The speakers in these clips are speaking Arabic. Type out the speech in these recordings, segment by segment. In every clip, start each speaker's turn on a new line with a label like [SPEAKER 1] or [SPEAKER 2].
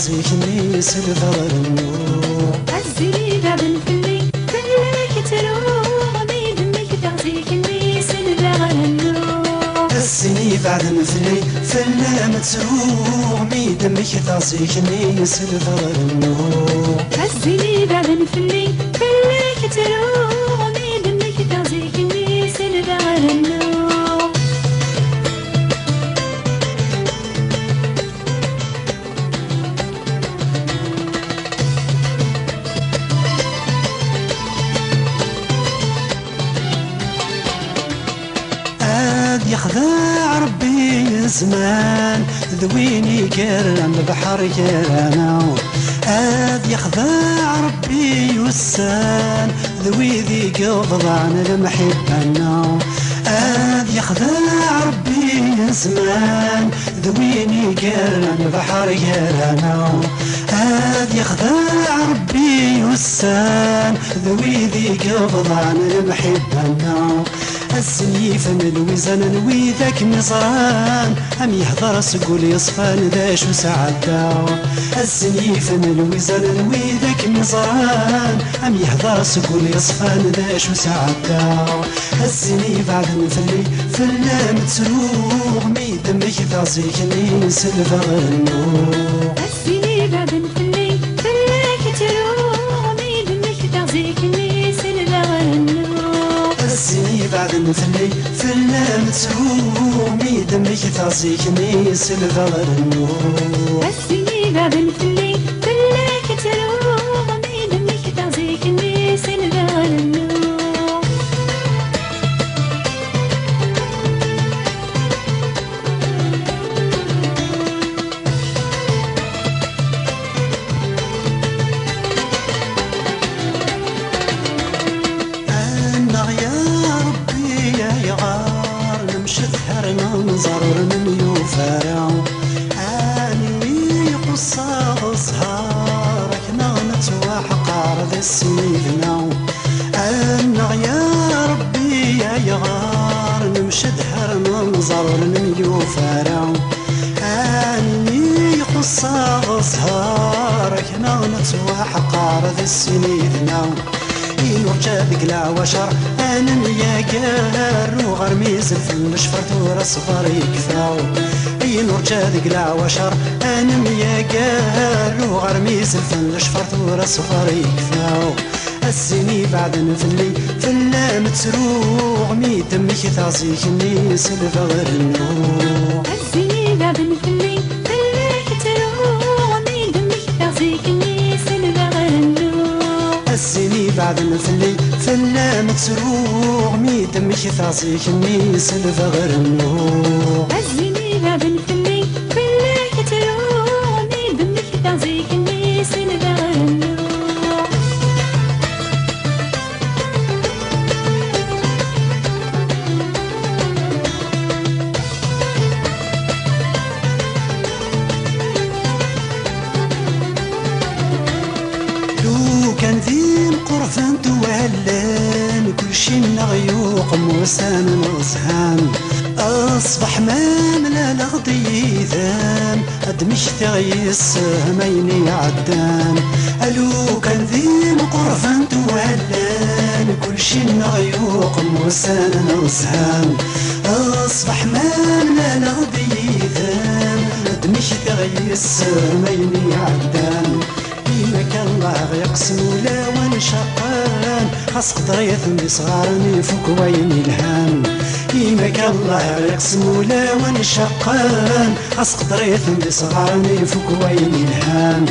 [SPEAKER 1] تعزيك النيس الفغرنو
[SPEAKER 2] عزيني بعد الفلي فلك تروح بيدمك تعزيك النيس الفغرنو
[SPEAKER 1] السني بعد الفلي فلا متروح ميدمك تعزيك النيس الفغرنو
[SPEAKER 2] عزيني بعد الفلي فلك تروح بيدمك تعزيك النيس الفغرنو
[SPEAKER 1] يخدع ربي الزمان ذويني كرم بحر كرامو يخدع ربي السان ذوي ذي قبض عن المحبة يخدع ربي الزمان ذويني كرم بحر كرامو يخدع ربي السان ذوي ذي قبض عن المحبة السنيف من الوزن نوي ذاك مزران أم يهضر سقول يصفان ذا شو سعدا السنيف من الوزن نوي ذاك مزران أم يهضر سقول يصفان ذا شو سعدا السنيف بعد نفلي فلا متروغ ميدمك تعزيك النيس الفغرنو
[SPEAKER 2] السنيف بعد نفلي فلاك تروح ميدمك تعزيك النيس الفغرنو
[SPEAKER 1] السني بعد نفلي فلا متروح ميدمك تعزيك النيس الفغرنو
[SPEAKER 2] السني بعد نفلي فلاك تروح ميدمك تعزيك النيس الفغرنو
[SPEAKER 1] ننظر من يوفارع أني قصة صهارك نغنة وحقار ذي السنيدنا أنا يا ربي يا يغار نمشد هر ننظر من يوفارع أني قصة صهارك نغنة وحقار ذي السنيدنا نرجع بقلع وشر أنا يا قار وغرميز في المشفر ثورة صغار يكفاو نرجع بقلع وشر أنا يا قار وغرميز في المشفر ثورة صغار يكفاو السني بعد نفلي فلا متروع ميدمك تعزيك النيس الفغرنو
[SPEAKER 2] السني بعد نفلي فلاك تروح ميدمك تعزيك النيس الفغرنو
[SPEAKER 1] السني بعد نفلي فلا متروع ميدمك تعزيك النيس الفغرنو
[SPEAKER 2] السني بعد نفلي فلاك تروح ميدمك تعزيك النيس الفغرنو
[SPEAKER 1] كان ذي القرفان توالان كل شي نغيوق موسان نغزهان أصبح ما ملا لغضي ذان أدمش تغيس هميني عدان ألو كان ذي القرفان توالان كل شي نغيوق موسان نغزهان أصبح ما ملا لغضي ذان أدمش تغيس هميني عدان كان الله يقسم ولا ونشقان خاص قدريت من صغارني فوق وين الهام كيما كان الله يقسم ولا ونشقان خاص قدريت من صغارني فوق وين الهام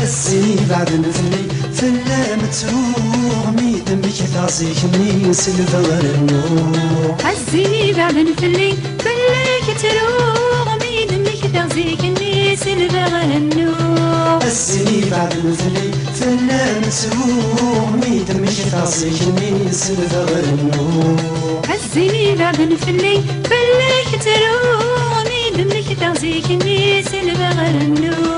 [SPEAKER 1] السني بعد نفلي فلا متروع ميدمك تعزيك النيس الفغرنو
[SPEAKER 2] السني بعد نفلي فلاك تروح ميدمك تعزيك النيس الفغرنو
[SPEAKER 1] السني بعد نفلي فلا متروع ميدمك تعزيك النيس الفغرنو
[SPEAKER 2] السني بعد نفلي فلاك تروح ميدمك تعزيك النيس الفغرنو